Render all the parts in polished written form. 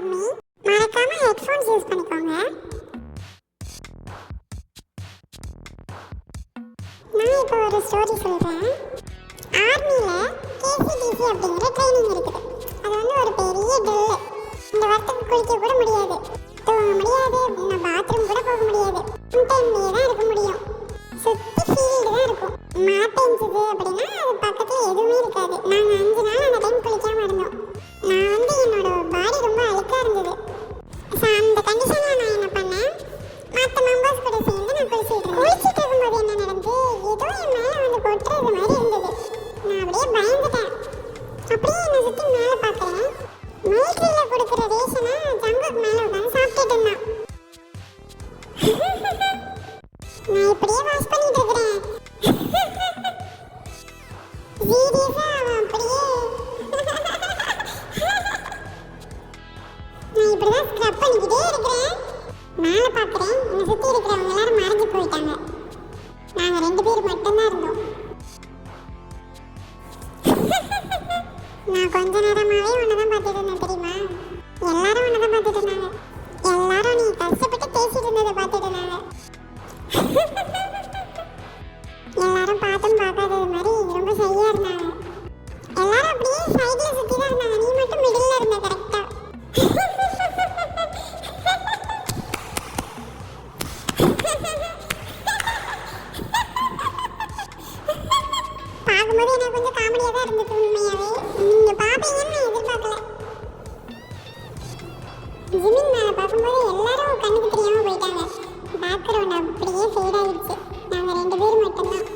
Army. மறக்காம headphones use பண்ணிக்கோங்க. நான் இப்போ ஒரு ஸ்டோரி சொல்கிறேன். ஆர்மியில் கேசிடிசி அப்படிங்கிற ட்ரைனிங் இருக்குது. அது வந்து ஒரு பெரிய ட்ரில்லு. இந்த வாரத்துக்கு குளிக்க கூட முடியாது, தூங்க முடியாது, நான் பாத்ரூம் கூட போக முடியாது. டைம்லேயே தான் இருக்க முடியும். சுற்றி ஃபீல்டு தான் இருக்கும். மழை பெஞ்சுது அப்படின்னா அது பக்கத்தில் எதுவுமே இருக்காது. நாங்கள் 5 நாள் அந்த டைம் குளிக்காமல் இருந்தோம். நான் வந்து என்னோட பாடி ரொம்ப அழுக்காக இருந்தது. ஸோ அந்த கண்டிஷனில் நான் என்ன பண்ணேன், மற்ற மெம்பர்ஸ் கூட சேர்ந்து நான் குளிச்சுட்டு இருக்கும்போது என்ன நடந்து, ஏதோ என் மேலே வந்து கொட்டுறது மாதிரி இருந்தது. நான் அப்படியே பயந்துட்டேன். அப்படியே என்னை சுற்றி மேலே பார்க்குறேன். மிலிட்ரியில் கொடுக்குற ரேஷனை ஜங்குக்கு மேலே உட்காந்து சாப்பிட்டுட்டு இருந்தான். நான் இப்படியே வாஷ் பண்ணிட்டு இருக்கிறேன். சீரியஸா அவன் அப்படியே நான் இப்படிதான் ஸ்க்ரப் பண்ணிக்கிட்டே இருக்கிறேன். மேலே பார்க்குறேன், என்னை சுற்றி இருக்கிறவங்க எல்லாரும் மறைஞ்சு போயிட்டாங்க. நாங்கள் 2 பேர் மட்டும்தான் இருந்தோம். நான் கொஞ்ச நேரமாகவே ஒன்று தான் பார்த்துட்டு இருந்தேன் தெரியுமா. எல்லாரும் ஒன்று தான் பார்த்துட்டு இருந்தாங்க. எல்லாரும் நீ கஷ்டப்பட்டு பேசிட்டு இருந்ததை பார்த்துட்டு இருந்தாங்க. எல்லாரும் பார்த்தும் பார்க்காதது மாதிரி ரொம்ப சரியா இருந்தாங்க. எல்லாரும் அப்படியே சைட்ல சுற்றி தான் இருந்தாங்க. நீ மட்டும் மிடில் இருந்த கரெக்டா. பார்க்கும்போது எனக்கு கொஞ்சம் காமெடியாக தான் இருந்தது உண்மையாவே. நீங்கள் பார்ப்பீங்கன்னு நான் எதிர்பார்க்கல. ஜிமின் மேலே பார்க்கும்போது எல்லாரும் கண்ணுக்கு தெரியாமல் போயிட்டாங்க. பேக்ரவுண்ட் அப்படியே ஃபேட் ஆகிடுச்சு. நாங்கள் 2 பேர் மட்டும்தான்.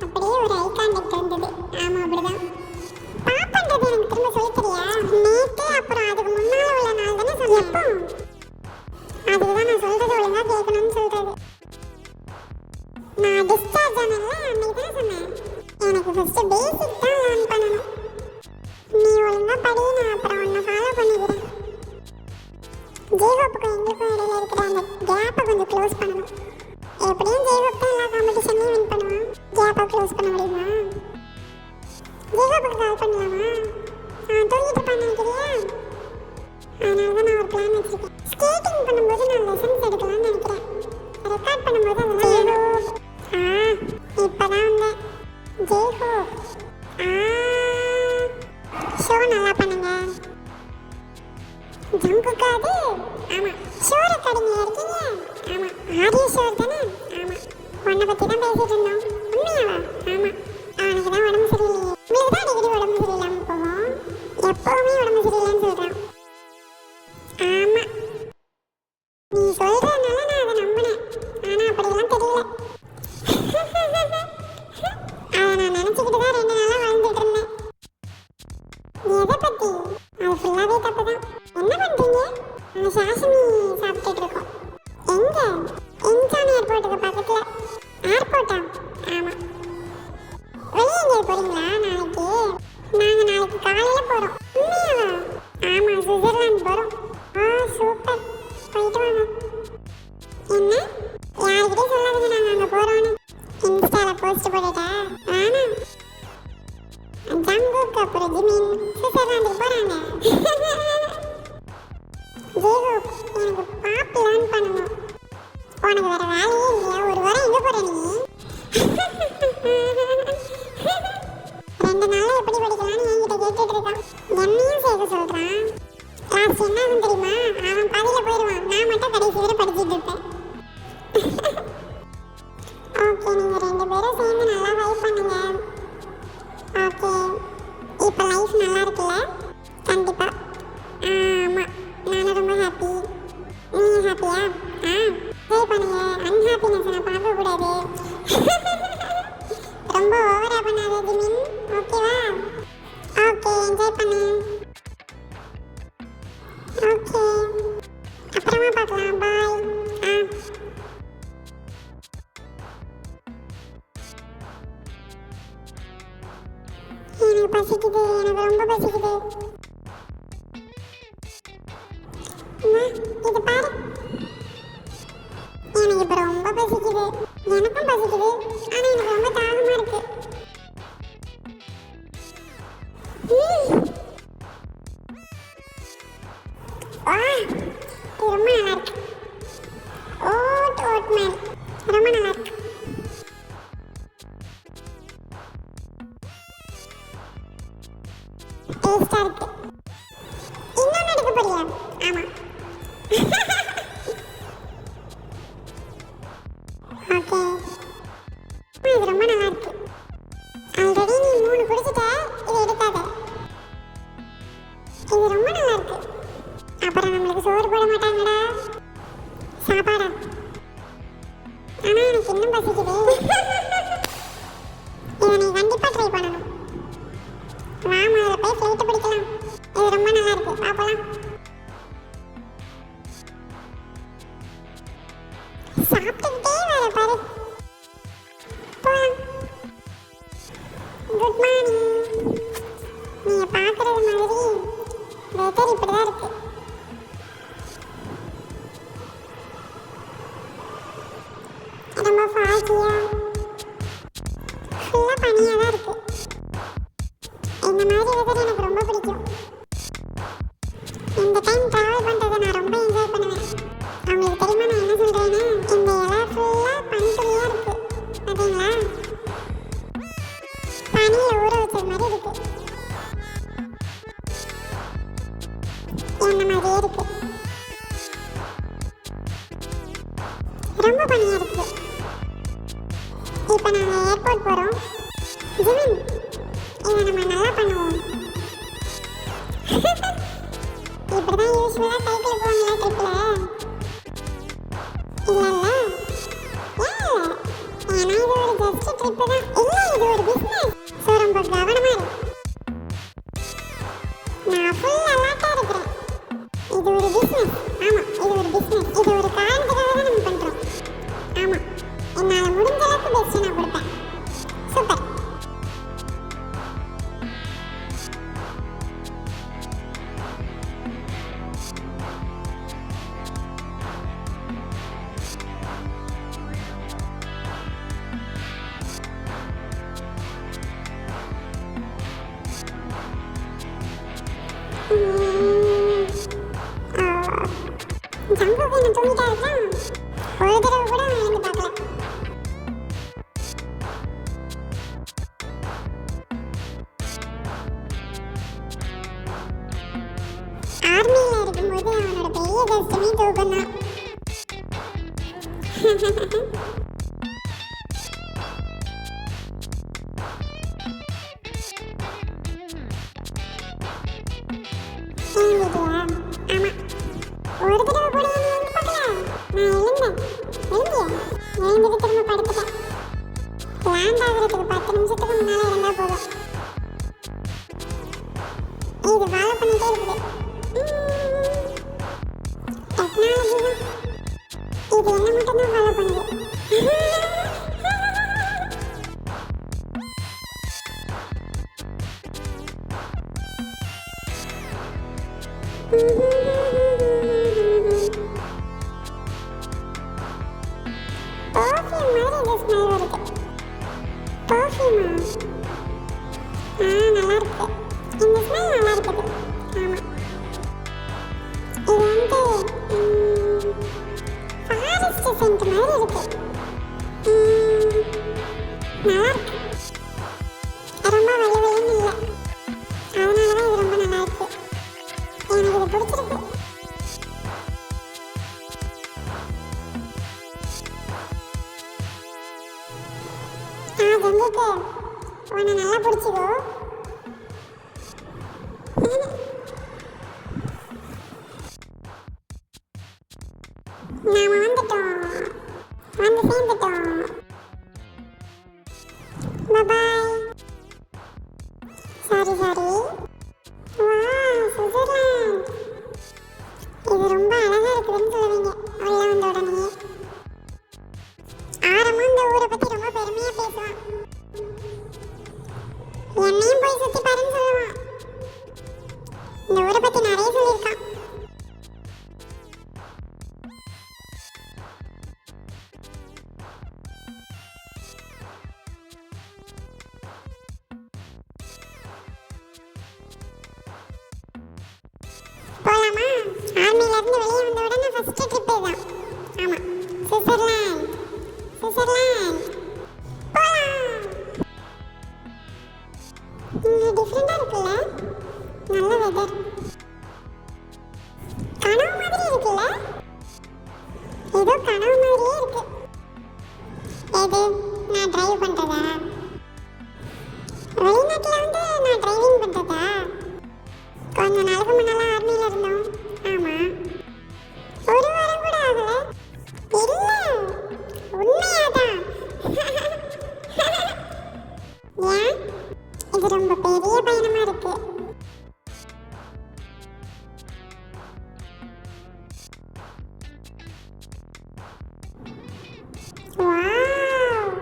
அப்படியே ஒரு ஐ கான்டாக்ட் இருந்தது. ஆமாம், அப்படிதான். பாப்பன்றது எனக்கு திரும்ப சொல்லி தெரியா? நேற்று அப்புறம் அதுக்கு முன்னால் உள்ள நாள் தானே சொன்னேன். எப்போ? அதுதான் நான் சொல்கிறது ஒழுங்காக கேட்கணும்னு சொல்கிறது. நான் டிஸ்சார்ஜ் ஆனல அன்னைக்கு தானே சொன்னேன். எனக்கு ஃபஸ்ட்டு பேசிக் தான் லேர்ன் பண்ணணும். நீ ஒழுங்காக படி, நான் அப்புறம் உன்னை ஃபாலோ பண்ணிக்கிறேன். ஜேஹோப்புக்கும் எங்களுக்கும் இடையில இருக்கிற அந்த கேப்பை கொஞ்சம் க்ளோஸ் பண்ணணும். எப்படியும் ஜேஹோப் தான் எல்லா காம்படிஷன்லையும் வின் பண்ணுவான். கேப்பை க்ளோஸ் பண்ண முடியுமா? ஜேஹோப்புக்கு கால் பண்ணலாமா? தூங்கிட்டு இருப்பான்னு நினைக்கிறியா? அதனால தான் நான் ஒரு பிளான் வச்சுருக்கேன். ஸ்கேட்டிங் பண்ணும்போது நான் லெசன்ஸ் எடுக்கலாம்னு நினைக்கிறேன். ரெக்கார்ட் பண்ணும்போது அதெல்லாம் இப்போ தான் வந்தேன். ஜேஹோப் ஷோ நல்லா பண்ணுங்க. ஜங்குக்காது? ஆமாம். ஷோ ரெக்கார்டிங்கில் இருக்கீங்க? ஆமாம். ஆடியோ ஷோ தானே? ஆமாம். உன்னை பற்றி தான் பேசிகிட்டு இருந்தோம். உண்மையாவா? ஆமாம். அவனுக்கு தான் உடம்பு சரியில்லையே. உங்களுக்கு தான் அடிக்கடி உடம்பு சரியில்லாமல் போகும். எப்போவுமே உடம்பு சரியில்லைன்னு சொல்கிறான். ஆமாம், நீ சொல்கிறதுனால நான் அதை நம்பினேன். ஆனால் அப்படிலாம் தெரியல. அதை நான் நினச்சிக்கிட்டு தான் 2 நாளாக வாழ்ந்துட்டு இருந்தேன். நீ எதை பற்றி? அது ஃபுல்லாகவே தப்பு தான். என்ன பண்ணுறீங்க? நாங்கள் சாஷிமி சாப்பிட்டுட்டு இருக்கோம். எங்கே? இன்சான் ஏர்போர்ட்டுக்கு பக்கத்தில். ஏர்போர்ட்டா? ஆமாம். வெளியே எங்கே போகிறீங்களா நாளைக்கு? நாங்கள் நாளைக்கு காலையில் போகிறோம். உண்மையாவா? ஆமாம், சுவிட்சர்லாந்து போகிறோம். சூப்பர், போயிட்டு வாங்க. என்ன? யாருக்கிட்டே சொல்லாதீங்க நாங்கள் அங்கே போகிறோன்னு. இன்ஸ்டாவில் போஸ்ட் போட்டுட்டா? வேணாம். ஜங்குக்கு அப்புறம் ஜிமின் சுவிட்சர்லாந்துக்கு போகிறாங்க. ஜேஹோப், எனக்கு பாப் லேர்ன் பண்ணணும். உனக்கு வேறு வேலையே இல்லையா? ஒரு வாரம் எங்கே போகிற நீ? 2 நாளாக எப்படி படிக்கலான்னு என்கிட்ட கேட்டுட்டு இருக்கான். என்னையும் சேர்க்க சொல்கிறான். லாஸ்ட் என்ன ஆகும் தெரியுமா? அவன் பாதியில் போயிடுவான், நான் மட்டும் கடைசி வரை படிச்சுட்டு இருப்பேன். ஓகே, நீங்கள் 2 பேரும் சேர்ந்து நல்லா வைப் பண்ணுங்க. ஓகே, இப்போ லைஃப் நல்லா இருக்குல்ல? கண்டிப்பாக. ஆமாம், நானும் ரொம்ப ஹாப்பி. நீங்கள் ஹாப்பியா? என்ஜாய் பண்ணுங்க. அன்ஹாப்பினஸ் நான் பார்க்கக்கூடாது. ரொம்ப ஓவராக பண்ணாத ஜிமின், ஓகேவா? ஓகே, என்ஜாய் பண்ணு. ஓகே, அப்புறமா பார்க்கலாம். பாய். எனக்கு பசிக்குது, எனக்கு ரொம்ப பசிக்குது. இது பாரு, எனக்கு இப்போ ரொம்ப பசிக்குது. எனக்கும் பசிக்குது, ஆனால் எனக்கு ரொம்ப தாகமாக இருக்கு. ஆ இது ரொம்ப நல்லா இருக்கு. ஓட்மேன் ரொம்ப நல்லா இருக்கு. டேஸ்டா இருக்கு. இன்னொன்னு எடுக்க போறியா? ஆமா. ஓகே. இது ரொம்ப நல்லா இருக்கு. ஆல்ரெடி நீ 3 குடிச்சிட்ட, இதை எடுக்காத. இது ரொம்ப நல்லா இருக்கு. அப்புறம் நம்மளுக்கு சோறு போட மாட்டாங்கடா. சாப்பாடா? ஆனா எனக்கு இன்னும் பசிக்குது. இதை நீ கண்டிப்பா ட்ரை பண்ணணும். வா முதல்ல போய் ஃப்ளைட் பிடிக்கலாம். இது ரொம்ப நல்லா இருக்கு. பாப்பலாம். சாப்பிட்டுக்கிட்டே வர பாரு. போலாம். Good morning. நீங்க பாக்குறது மாதிரி வெதர் இப்படிதான் இருக்கு. ரொம்ப ஃபாகியா ஃபுல்லா பனியா தான் இருக்கு. இந்த மாதிரி வெதர் எனக்கு ரொம்ப பிடிக்கும். இந்த டைம் டிராவல் பண்றதை நான் ரொம்ப என்ஜாய் பண்ணுவேன். உங்களுக்கு தெரியுமா நான் என்ன சொல்றேன்னா, இந்த இலை ஃபுல்லா பனித்துளியா இருக்கு. பாத்தீங்களா? பனியில ஊற வச்சது மாதிரி இருக்கு. என்ன மாதிரியே இருக்கு. ரொம்ப பனியா இருக்கு. இப்போ நாங்கள் ஏர்போர்ட் போகிறோம். ஜிமின், இதை நம்ம நல்லா பண்ணுவோம். இப்படிதான் யூஸ்வலாக சைக்கிள் போவாங்களா ட்ரிப்பில்? இல்லை இல்லை, ஏன்னா இது ஒரு ஜஸ்ட் ட்ரிப்பு தான். இல்லை, இது ஒரு பிஸ்னஸ். ஸோ ரொம்ப கவனமாக இரு. நான் ஃபுல் அலர்ட்டாக இருக்கிறேன். இது ஒரு பிஸ்னஸ். ஆமாம், இது ஒரு பிஸ்னஸ். இது ஒரு காரணத்துக்காக தான் நம்ம பண்ணுறோம். ஆமாம், என்னால் முடிஞ்ச அளவுக்கு பெஸ்ட்டு நான் கொடுப்பேன். சூப்பர். ஜங்குக்கு என்ன தூங்கிட்டா இருக்கான். ஒரு தடவை கூட அவன் எழுந்து பார்க்கல. ஆர்மியில் இருக்கும்போது அவனோட பெரிய கஷ்டமே தூக்கம் தான். ஒரு தடவை கூட என்ன எழுந்து பார்க்கல. நான் எழுந்துட்டு திரும்ப படுத்துட்டேன். லேண்ட் ஆகுறதுக்கு 10 நிமிஷத்துக்கு முன்னால இருந்தா போதும். இது ஃபாலோ பண்ணிட்டே இருக்குது. டெக்னாலஜி தான். இது என்ன மட்டும் தான் ஃபாலோ பண்ணுது. பர்ஃப்யூம் மாதிரி இது ஸ்மெல் வருது. பர்ஃப்யூமா? நல்லா இருக்கு. இந்த ஸ்மெல் நல்லா இருக்குது. ஆமாம், இது ஃபாரஸ்ட் சென்ட் மாதிரி இருக்கு. நல்லா இருக்கு. ரொம்ப வலிவலின்னு இல்லை. அதனால தான் இது ரொம்ப நல்லா இருக்கு. எனக்கு இது பிடிச்சிருக்கு. ஜங்குக்கு உன்னை நல்லா பிடிச்சிக்கோ. நாம வந்துட்டோம், வந்து சேர்ந்துட்டோம். பாய். சாரி. வா சுவிட்சர்லாந்து. இது ரொம்ப அழகா இருக்குதுன்னு சொல்லுவீங்க உள்ள வந்த உடனே. ஆரம்பம் இந்த ஊரை பத்தி ரொம்ப பெருமையா பேசுவான். என்னையும் போய் சுத்தி பாருன்னு சொல்லுவான். இந்த ஊரை பத்தி நிறைய சொல்லியிருக்கான். கனவு மாதிரியே இருக்கு. எது? நான் டிரைவ் பண்றதா? வெளிநாட்டுல வந்து நான் டிரைவிங் பண்றதா? கொஞ்ச நாளுக்கு முன்னால ஆர்மியில இருந்தோம். ஆமா. ஒரு வாரம் கூட ஆகல. இல்ல, உண்மையாதான். ஏன்? இது ரொம்ப பெரிய பயணமா இருக்கு. வாவ்,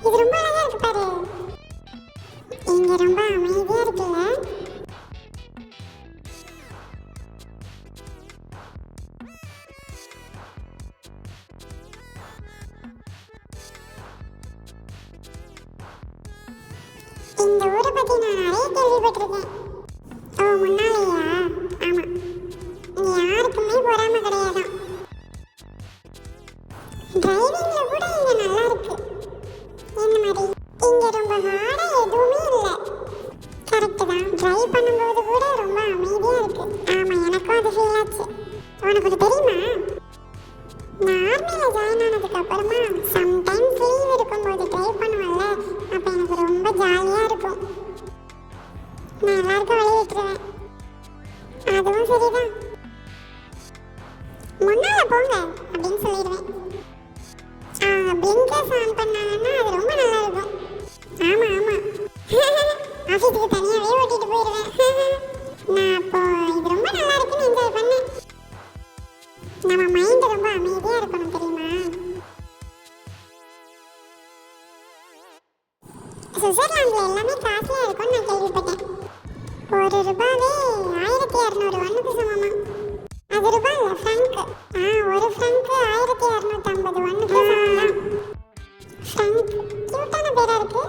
இது ரொம்ப அழகா இருக்கு பாரு. இங்க ரொம்ப அமைதியா இருக்குல்ல? இந்த ஊரை பத்தி நான் நிறைய கேள்விப்பட்டிருக்கேன். ஓ, முன்னாலேயா? ஆமா. இங்க யாருக்குமே பொறாம கிடையாதான். டிரைவிங்ல கூட இங்க நல்லா இருக்கு. என்ன மாதிரி இங்க ரொம்ப ஹார்டா எதுவுமே இல்ல. கரெக்ட் தான். டிரைவ் பண்ணும்போது கூட ரொம்ப அமைதியா இருக்கு. ஆமா, எனக்கும் அது ஃபீல் ஆச்சு. உனக்கு ஒரு தெரியுமா, நான் ஆர்மியில ஜாயின் ஆனதுக்கு அப்புறமா சம்டைம்ஸ் லீவ் இருக்கும்போது டிரைவ் பண்ணுவேன்ல, அப்ப எனக்கு ரொம்ப ஜாலியா இருக்கும். நான் எல்லாருக்கும் வழி விட்டுருவேன். அதுவும் சரிதான். முன்னால போங்க அப்படின்னு சொல்லிடுவேன். பிளிங்கர்ஸ் ஆன் பண்ணாங்கன்னா அது ரொம்ப நல்லா இருக்கும். ஆமா ஆமா. ஆஃபீஸுக்கு தனியாகவே ஓட்டிட்டு போயிடுவேன். நான் அப்போ இது ரொம்ப நல்லா இருக்குன்னு என்ஜாய் பண்ணேன். நம்ம மைண்ட் ரொம்ப அமைதியா இருக்கணும் தெரியுமா? சுவிட்சர்லாண்டில் எல்லாமே காஸ்ட்லியா இருக்கும்னு நான் கேள்விப்பட்டேன். ஒரு ரூபாவே 1200 ஒன்னுக்கு சமமா. அது ரூபாய் இல்ல, ஃப்ராங்க். ஒரு ஃப்ராங்க் 1250 ஒன்னுக்கு சமம். ஃப்ராங்க் கியூட்டான பேரா இருக்கு.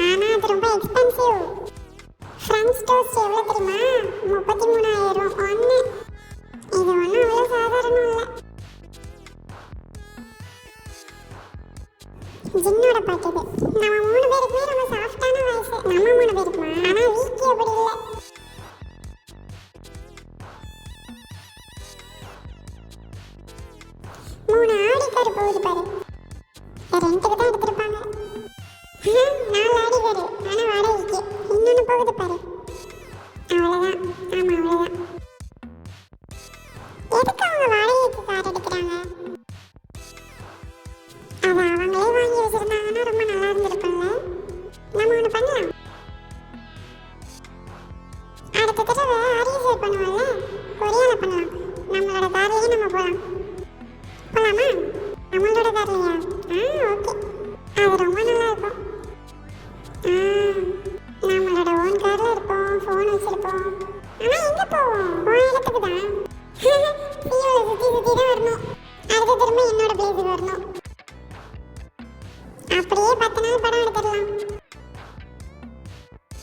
ஆனா அது ரொம்ப எக்ஸ்பென்சிவ். ஃப்ரெஞ்ச் டோஸ்ட் எவ்வளவு தெரியுமா? 33,000 ஒன்னு. இது ஒன்றும் அவ்வளோ சாதாரணம் இல்லை. ஜின்னோட பாட்டு இது. நம்ம 3 பேருக்குமே ரொம்ப சாஃப்டான வயசு. நம்ம 3 பேருக்குமா? ஆனா வீக்கி அப்படி இல்லை. மூணு ஆடி கார் போகுது பாரு. ரெண்டுக்கு தான் எடுத்திருப்பாங்க. 4 ஆடி கார், ஆனா வாடகைக்கு. இன்னொன்று போகுது பாரு. அவ்வளோதான். ஆமா, அவ்வளோதான். எதுக்கு அவங்க வாடகைக்கு கார் எடுக்கிறாங்க? அதை அவங்களே வாங்கி வச்சிருந்தாங்கன்னா ரொம்ப நல்லா இருந்திருக்கும்ல. நம்ம ஒன்று பண்ணலாம். அடுத்த தடவை ஆரியசேர் பண்ணுவோம்ல, கொரியால பண்ணலாம். நம்மளோட கார்லயே நம்ம போகலாம். போகலாமா? நம்மளோட கார்லையா? ஓகே. அது ரொம்ப நல்லா இருக்கும். நம்மளோட ஓன் கார்ல இருப்போம், ஃபோன் வச்சிருப்போம். ஆனா எங்க போவோம்? போன இடத்துக்கு தான். சியோல சுத்தி சுத்தி தான் வரணும். அடுத்த திரும்ப என்னோட பிளேஸுக்கு வரணும். அப்படியே 10 நாள் படம் எடுத்துடலாம்.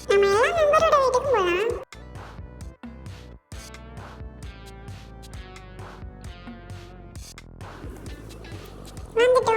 நம்ம எல்லா மெம்பரோட வீட்டுக்கும் போகலாம். வந்துட்டோம்.